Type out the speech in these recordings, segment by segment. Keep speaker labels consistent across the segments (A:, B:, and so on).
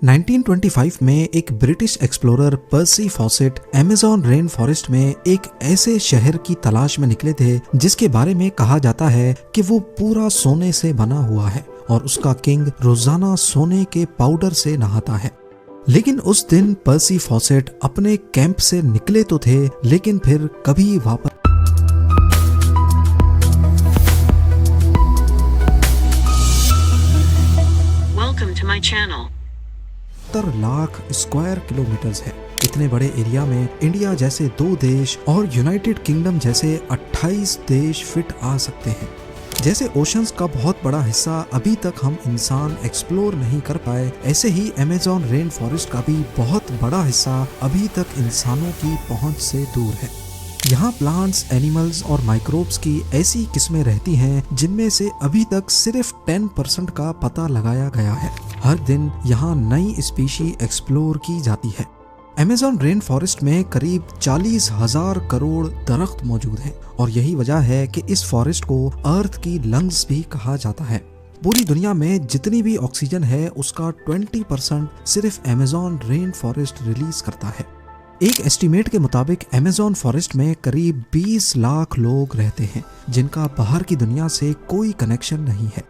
A: 1925 में एक British explorer पर्सी faucet Amazon rain forest में एक ऐसे शहर की तलाश में निकले थे जिसके बारे में कहा जाता है कि वो पूरा सोने से बना हुआ है और उसका किंग रोजाना सोने के पाउडर से नहाता है। लेकिन उस दिन पर्सी फॉसेट अपने कैंप से निकले तो थे, लेकिन फिर कभी वापस 70 लाख स्क्वायर किलोमीटर्स है। इतने बड़े एरिया में इंडिया जैसे 2 देश और यूनाइटेड किंगडम जैसे 28 देश फिट आ सकते हैं। जैसे ओशंस का बहुत बड़ा हिस्सा अभी तक हम इंसान एक्सप्लोर नहीं कर पाए, ऐसे ही अमेज़न रेन फॉरेस्ट का भी बहुत बड़ा हिस्सा अभी तक इंसानों की पहुंच से दूर है। यहाँ प्लांट्स, एनिमल्स और माइक्रोब्स की ऐसी किस्में रहती हैं जिनमें से अभी तक सिर्फ 10% का पता लगाया गया है। हर दिन यहाँ नई स्पीशी एक्सप्लोर की जाती है। अमेज़न रेन फॉरेस्ट में करीब 40,000 करोड़ दरख्त मौजूद हैं और यही वजह है कि इस फॉरेस्ट को अर्थ की लंग्स भी कहा जाता है। पूरी दुनिया में जितनी भी ऑक्सीजन है उसका 20% सिर्फ अमेज़न रेन फॉरेस्ट रिलीज करता है। एक एस्टीमेट के मुताबिक अमेज़न फॉरेस्ट में करीब 20 लाख लोग रहते हैं जिनका बाहर की दुनिया से कोई कनेक्शन नहीं है।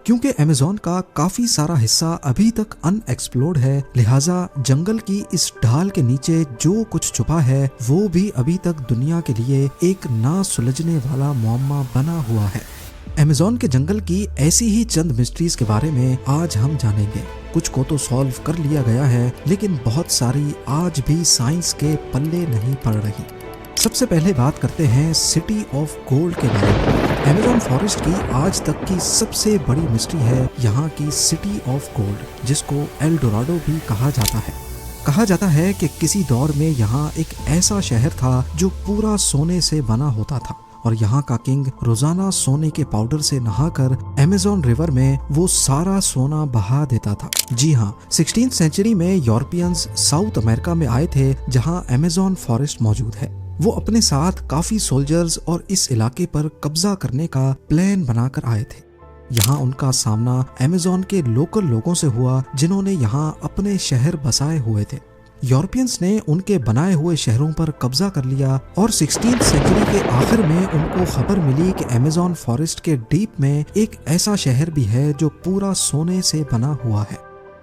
A: क्योंकि अमेज़न का काफी सारा हिस्सा अभी तक अनएक्सप्लोर्ड है, लिहाजा जंगल की इस ढाल के नीचे जो कुछ छुपा है वो भी अभी तक दुनिया के लिए एक ना सुलझने वाला मुअम्मा बना हुआ है। अमेज़न के जंगल की ऐसी ही चंद मिस्ट्रीज के बारे में आज हम जानेंगे। कुछ को तो सॉल्व कर लिया गया है, लेकिन बहुत सारी आज भी साइंस के पल्ले नहीं पड़ रही। सबसे पहले बात करते हैं सिटी ऑफ गोल्ड के बारे में। अमेज़न फॉरेस्ट की आज तक की सबसे बड़ी मिस्ट्री है यहाँ की सिटी ऑफ गोल्ड, जिसको एल डोराडो भी कहा जाता है। कहा जाता है कि किसी दौर में यहाँ एक ऐसा शहर था जो पूरा सोने से बना होता था और यहाँ का किंग रोजाना सोने के पाउडर से नहाकर अमेज़न रिवर में वो सारा सोना बहा देता था। जी हाँ, 16th सेंचुरी में यूरोपियंस साउथ अमेरिका में आए थे जहाँ अमेज़न फॉरेस्ट मौजूद है। वो अपने साथ काफी सोल्जर्स और इस इलाके पर कब्जा करने का प्लान बनाकर आए थे। यहाँ उनका सामना अमेज़न के लोकल लोगों से हुआ जिन्होंने यहाँ अपने शहर बसाए हुए थे। यूरोपियंस ने उनके बनाए हुए शहरों पर कब्जा कर लिया और 16th सेंचुरी के आखिर में उनको खबर मिली कि अमेज़न फॉरेस्ट के डीप में एक ऐसा शहर भी है जो पूरा सोने से बना हुआ है।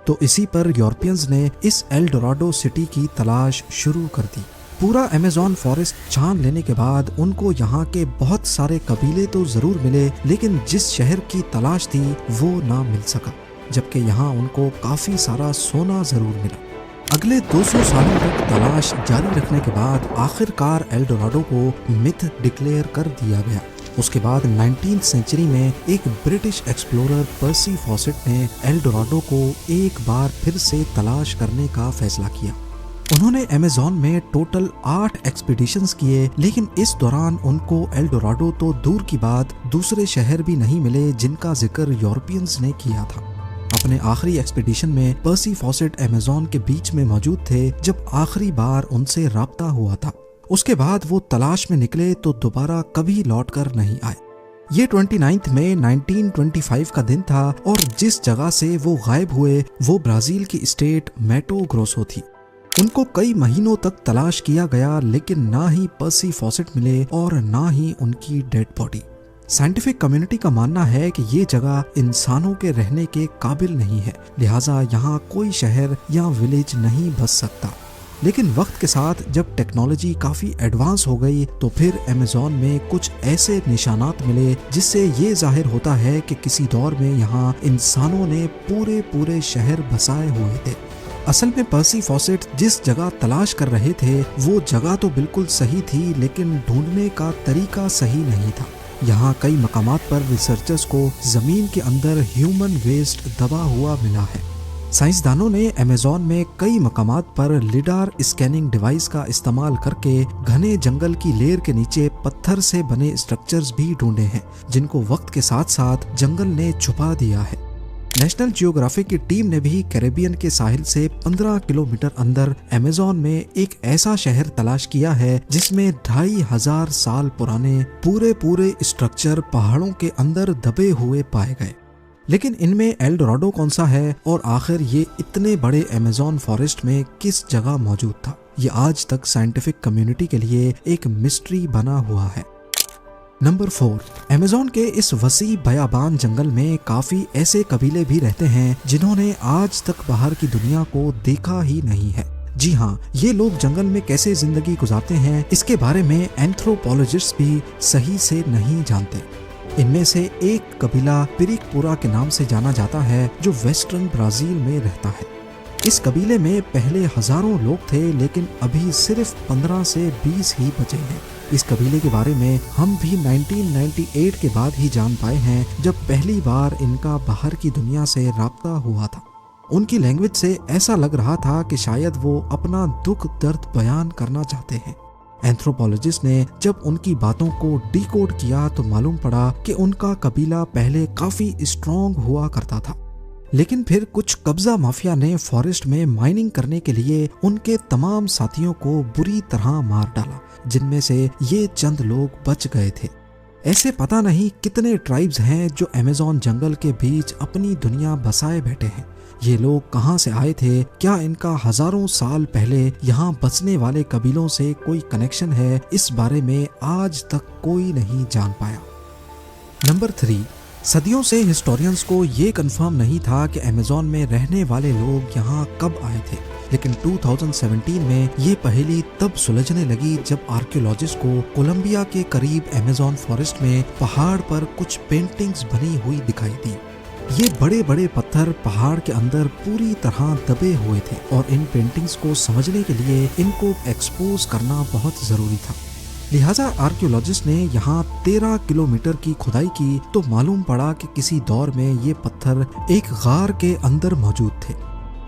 A: तो इसी पर यूरोपियंस ने इस एल डोराडो सिटी की तलाश शुरू कर दी। पूरा अमेज़न फॉरेस्ट छान लेने के बाद उनको यहाँ के बहुत सारे कबीले तो जरूर मिले, लेकिन जिस शहर की तलाश थी वो ना मिल सका, जबकि यहाँ उनको काफी सारा सोना जरूर मिला। अगले 200 सालों तक तलाश जारी रखने के बाद आखिरकार एल डोराडो को मिथ डिक्लेयर कर दिया गया। उसके बाद 19th सेंचुरी में एक ब्रिटिश एक्सप्लोरर पर्सी फॉसेट ने एल डोराडो को एक बार फिर से तलाश करने का फैसला किया। उन्होंने अमेज़न में टोटल 8 एक्सपीडिशंस किए, लेकिन इस दौरान उनको एल डोराडो तो दूर की बात दूसरे शहर भी नहीं मिले जिनका जिक्र यूरोपियंस ने किया था। अपने आखिरी एक्सपीडिशन में पर्सी फॉसेट अमेज़न के बीच में मौजूद थे जब आखिरी बार उनसे राब्ता हुआ था। उसके बाद वो तलाश में निकले तो दोबारा कभी लौटकर नहीं आए। ये 29 मई 1925 का दिन था और जिस जगह से वो गायब हुए वो ब्राजील की स्टेट मैटो ग्रोसो थी। उनको कई महीनों तक तलाश किया गया, लेकिन ना ही पर्सी फॉसेट मिले और ना ही उनकी डेड बॉडी। साइंटिफिक कम्युनिटी का मानना है कि ये जगह इंसानों के रहने के काबिल नहीं है, लिहाजा यहाँ कोई शहर या विलेज नहीं बस सकता। लेकिन वक्त के साथ जब टेक्नोलॉजी काफी एडवांस हो गई तो फिर अमेज़न में कुछ ऐसे निशानात मिले जिससे ये जाहिर होता है कि किसी दौर में यहाँ इंसानों ने पूरे शहर बसाए हुए थे। असल में पर्सी फॉसेट जिस जगह तलाश कर रहे थे वो जगह तो बिल्कुल सही थी, लेकिन ढूंढने का तरीका सही नहीं था। यहाँ कई मकामात पर रिसर्चर्स को जमीन के अंदर ह्यूमन वेस्ट दबा हुआ मिला है। साइंसदानों ने अमेज़न में कई मकामात पर लिडार स्कैनिंग डिवाइस का इस्तेमाल करके घने जंगल की लेयर के नीचे पत्थर से बने स्ट्रक्चर्स भी ढूंढे हैं जिनको वक्त के साथ साथ जंगल ने छुपा दिया है। नेशनल जियोग्राफिक की टीम ने भी कैरेबियन के साहिल से 15 किलोमीटर अंदर अमेज़न में एक ऐसा शहर तलाश किया है जिसमें 2500 साल पुराने पूरे स्ट्रक्चर पहाड़ों के अंदर दबे हुए पाए गए। लेकिन इनमें एल डोराडो कौन सा है और आखिर ये इतने बड़े अमेज़न फॉरेस्ट में किस जगह मौजूद था, ये आज तक साइंटिफिक कम्युनिटी के लिए एक मिस्ट्री बना हुआ है। नंबर 4, अमेज़न के इस वसी बयाबान जंगल में काफी ऐसे कबीले भी रहते हैं जिन्होंने आज तक बाहर की दुनिया को देखा ही नहीं है। जी हाँ, ये लोग जंगल में कैसे जिंदगी गुजारते हैं इसके बारे में एंथ्रोपोलॉजिस्ट भी सही से नहीं जानते। इनमें से एक कबीला पिरिकपुरा के नाम से जाना जाता है जो वेस्टर्न ब्राजील में रहता है। इस कबीले में पहले हजारों लोग थे लेकिन अभी सिर्फ 15 से 20 ही बचे हैं। इस कबीले के बारे में हम भी 1998 के बाद ही जान पाए हैं जब पहली बार इनका बाहर की दुनिया से राब्ता हुआ था। उनकी लैंग्वेज से ऐसा लग रहा था कि शायद वो अपना दुख दर्द बयान करना चाहते हैं। एंथ्रोपोलॉजिस्ट ने जब उनकी बातों को डिकोड किया तो मालूम पड़ा कि उनका कबीला पहले काफी स्ट्रॉन्ग हुआ करता था, लेकिन फिर कुछ कब्जा माफिया ने फॉरेस्ट में माइनिंग करने के लिए उनके तमाम साथियों को बुरी तरह मार डाला, जिनमें से ये चंद लोग बच गए थे। ऐसे पता नहीं कितने ट्राइब्स हैं जो अमेज़न जंगल के बीच अपनी दुनिया बसाए बैठे हैं। ये लोग कहां से आए थे, क्या इनका हजारों साल पहले यहाँ बसने वाले कबीलों से कोई कनेक्शन है, इस बारे में आज तक कोई नहीं जान पाया। नंबर 3, सदियों से हिस्टोरियंस को ये कंफर्म नहीं था कि अमेज़न में रहने वाले लोग यहाँ कब आए थे, लेकिन 2017 में ये पहेली तब सुलझने लगी जब आर्कियोलॉजिस्ट को कोलंबिया के करीब अमेज़न फॉरेस्ट में पहाड़ पर कुछ पेंटिंग्स बनी हुई दिखाई दी। ये बड़े बड़े पत्थर पहाड़ के अंदर पूरी तरह दबे हुए थे और इन पेंटिंग्स को समझने के लिए इनको एक्सपोज करना बहुत जरूरी था। लिहाजा आर्कियोलॉजिस्ट ने यहाँ 13 किलोमीटर की खुदाई की तो मालूम पड़ा कि किसी दौर में ये पत्थर एक गार के अंदर मौजूद थे।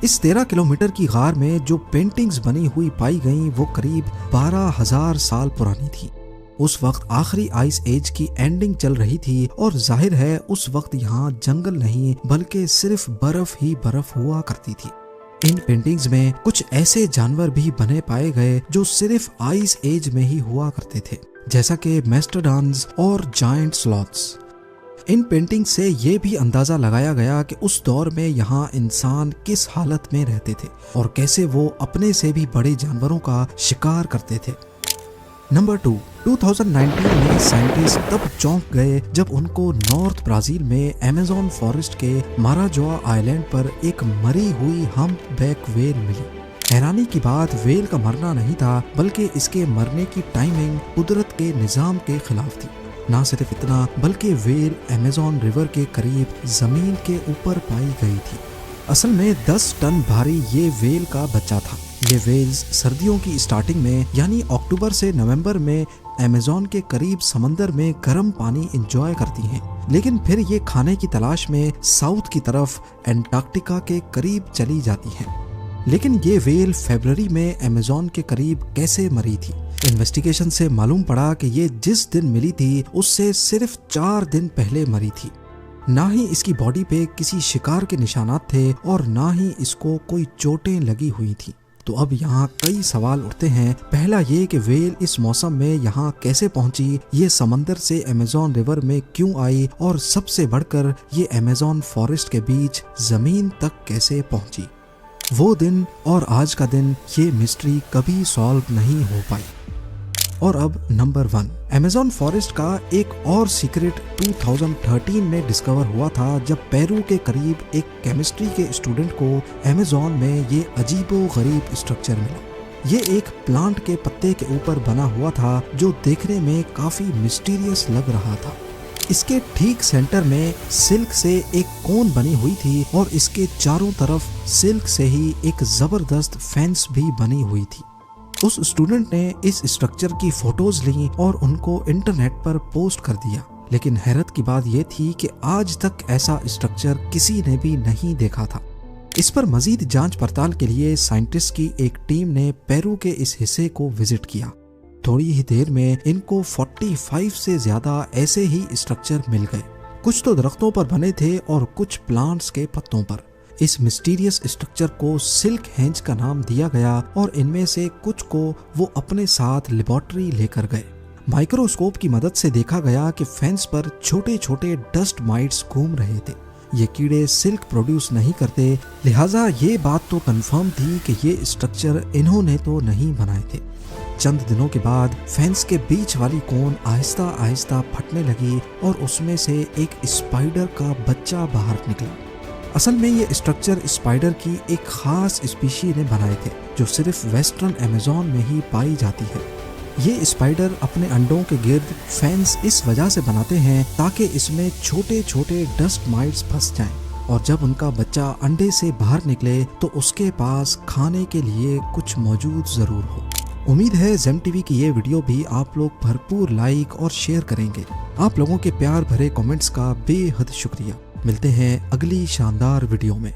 A: इस 13 किलोमीटर की गार में जो पेंटिंग्स बनी हुई पाई गईं वो करीब 12,000 साल पुरानी थी। उस वक्त आखिरी आइस एज की एंडिंग चल रही थी और जाहिर है उस वक्त यहाँ जंगल नहीं बल्कि सिर्फ बर्फ ही बर्फ हुआ करती थी। इन पेंटिंग्स में कुछ ऐसे जानवर भी बने पाए गए जो सिर्फ आइस एज में ही हुआ करते थे, जैसा कि मेस्टोडॉन्स और जायंट स्लॉथ्स। इन पेंटिंग से ये भी अंदाजा लगाया गया कि उस दौर में यहाँ इंसान किस हालत में रहते थे और कैसे वो अपने से भी बड़े जानवरों का शिकार करते थे। नंबर 2, 2019 में साइंटिस्ट तब चौंक गए जब उनको नॉर्थ ब्राजील में अमेज़न फॉरेस्ट के माराजोआ आइलैंड पर एक मरी हुई हम्पबैक व्हेल मिली। हैरानी की बात व्हेल का मरना नहीं था बल्कि इसके मरने की टाइमिंग कुदरत के निजाम के खिलाफ थी। ना सिर्फ इतना बल्कि व्हेल अमेज़न रिवर के करीब जमीन के ऊपर पाई गई थी। असल में 10 टन भारी ये व्हेल का बच्चा था। ये व्हेल्स सर्दियों की स्टार्टिंग में यानी अक्टूबर से नवंबर में अमेज़न के करीब समंदर में गर्म पानी एंजॉय करती हैं, लेकिन फिर ये खाने की तलाश में साउथ की तरफ एंटार्क्टिका के करीब चली जाती हैं। लेकिन ये व्हेल फरवरी में अमेज़न के करीब कैसे मरी थी? इन्वेस्टिगेशन से मालूम पड़ा कि ये जिस दिन मिली थी उससे सिर्फ 4 दिन पहले मरी थी। ना ही इसकी बॉडी पे किसी शिकार के निशानात थे और ना ही इसको कोई चोटें लगी हुई थी। तो अब यहाँ कई सवाल उठते हैं। पहला ये कि व्हेल इस मौसम में यहाँ कैसे पहुंची, ये समंदर से अमेज़न रिवर में क्यों आई और सबसे बढ़कर ये अमेज़न फॉरेस्ट के बीच जमीन तक कैसे पहुंची। वो दिन और आज का दिन, ये मिस्ट्री कभी सॉल्व नहीं हो पाई। और अब नंबर 1, अमेज़न फॉरेस्ट का एक और सीक्रेट 2013 में डिस्कवर हुआ था जब पेरू के करीब एक केमिस्ट्री के स्टूडेंट को अमेज़न में ये अजीबो गरीब स्ट्रक्चर मिला। ये एक प्लांट के पत्ते के ऊपर बना हुआ था जो देखने में काफी मिस्टीरियस लग रहा था। इसके ठीक सेंटर में सिल्क से एक कोन बनी हुई थी और इसके चारों तरफ सिल्क से ही एक जबरदस्त फेंस भी बनी हुई थी। उस स्टूडेंट ने इस स्ट्रक्चर की फोटोज ली और उनको इंटरनेट पर पोस्ट कर दिया, लेकिन हैरत की बात यह थी कि आज तक ऐसा स्ट्रक्चर किसी ने भी नहीं देखा था। इस पर मजीद जांच पड़ताल के लिए साइंटिस्ट की एक टीम ने पेरू के इस हिस्से को विजिट किया। थोड़ी ही देर में इनको 45 से ज्यादा ऐसे ही स्ट्रक्चर मिल गए। कुछ तो दरख्तों पर बने थे और कुछ प्लांट्स के पत्तों पर। इस मिस्टीरियस स्ट्रक्चर को सिल्क हेंज का नाम दिया गया और इनमें से कुछ को वो अपने साथ लेबोरेटरी लेकर गए। माइक्रोस्कोप की मदद से देखा गया कि फेंस पर छोटे छोटे डस्ट माइट्स घूम रहे थे। ये कीड़े सिल्क प्रोड्यूस नहीं करते, लिहाजा ये बात तो कंफर्म थी कि ये स्ट्रक्चर इन्होंने तो नहीं बनाए थे। चंद दिनों के बाद फेंस के बीच वाली कोन आहिस्ता आहिस्ता फटने लगी और उसमें से एक स्पाइडर का बच्चा बाहर निकला। असल में ये स्ट्रक्चर स्पाइडर की एक खास स्पीशी ने बनाए थे जो सिर्फ वेस्टर्न अमेज़न में ही पाई जाती है। ये स्पाइडर अपने अंडों के गिर्द फेंस इस वजह से बनाते हैं ताकि इसमें छोटे छोटे डस्ट माइट्स फंस जाएं और जब उनका बच्चा अंडे से बाहर निकले तो उसके पास खाने के लिए कुछ मौजूद जरूर हो। उम्मीद है जेम टीवी की ये वीडियो भी आप लोग भरपूर लाइक और शेयर करेंगे। आप लोगों के प्यार भरे कमेंट्स का बेहद शुक्रिया। मिलते हैं अगली शानदार वीडियो में।